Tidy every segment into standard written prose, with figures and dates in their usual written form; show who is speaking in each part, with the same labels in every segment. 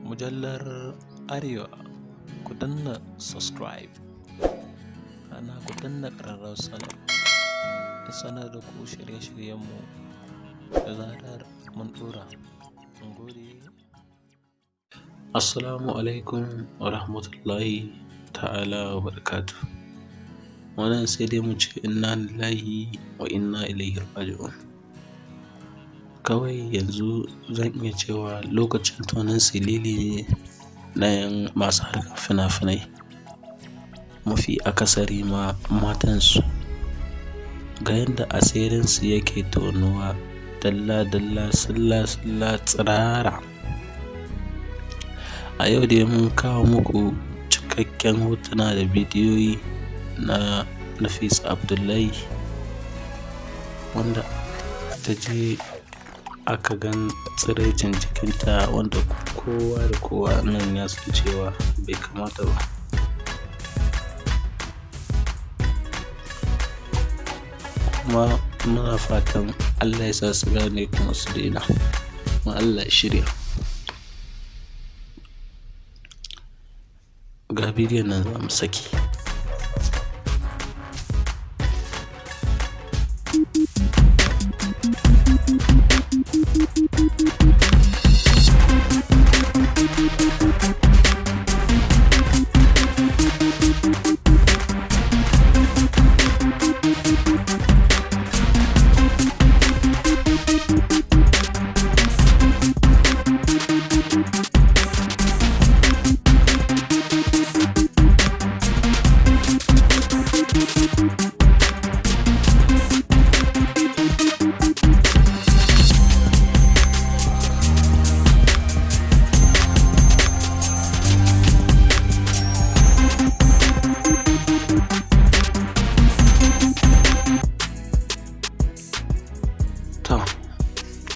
Speaker 1: Mujallar Arewa, ku danna subscribe, ana ku danna ƙararrawar sanar da ku shirye-shiryenmu da zarar mun ɗora. Mun gode. Assalamu alaikum wa rahmatullahi ta'ala wa barakatuh. Wannan sai dai mu ce inna lillahi wa inna ilaihi raji'un. Kawai yanzu zan iya cewa lokacin tonon silili ne na yan masu harkar fina-finai, mafi akasari ma matansu, ga yadda asirinsu yake tonuwa dalla-dalla, silla-silla, tsirara. A yau dai mun kawo muku cikakken hotuna da bidiyoyi na Nafisa Abdullahi, wanda ta je aka gan tsiraicin jikinta, wanda kowa da kowa nan ya san cewa bai kamata ba. Kuma muna fatan Allah ya sa su gane kuma su daina, kuma Allah ya shirya. Ga bidiyon nan za mu saki.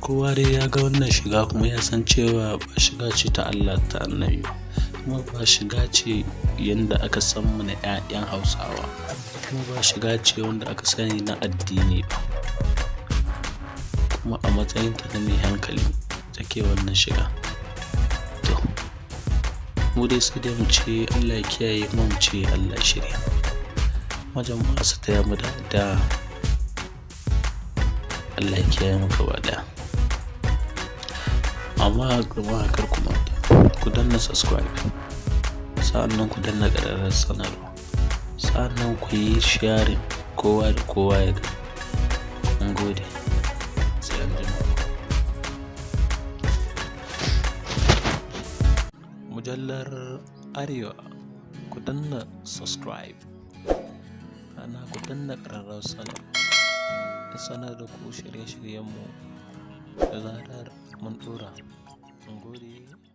Speaker 1: Kowa dai ya ga wannan shiga kuma ya san cewa ba shiga ce ta Allah ta Annabi ba, kuma ba shiga ce yanda aka san mu na 'ya'yan Hausawa, kuma ba shiga ce wanda aka sani na addini ba, kuma a matsayinta na mai hankali take wannan shiga. To mu dai sai dai mu ce Allah ya kiyaye, kuma mu ce Allah ya shirya. Majama'a su taya mu da Allah ya kiyaye mu gaba ɗaya. Amma kuma kar ku manta ku danna subscribe, sa'annan ku danna ƙararrawar sanarwa, sa'annan ku yi sharing kowa da kowa ya ga. Mun gode. Sai an jima. Mujallar Arewa, ku danna subscribe, ana ku danna ƙararrawar sanar da ku shirye-shiryenmu da zarar mun ɗora. Mun gode.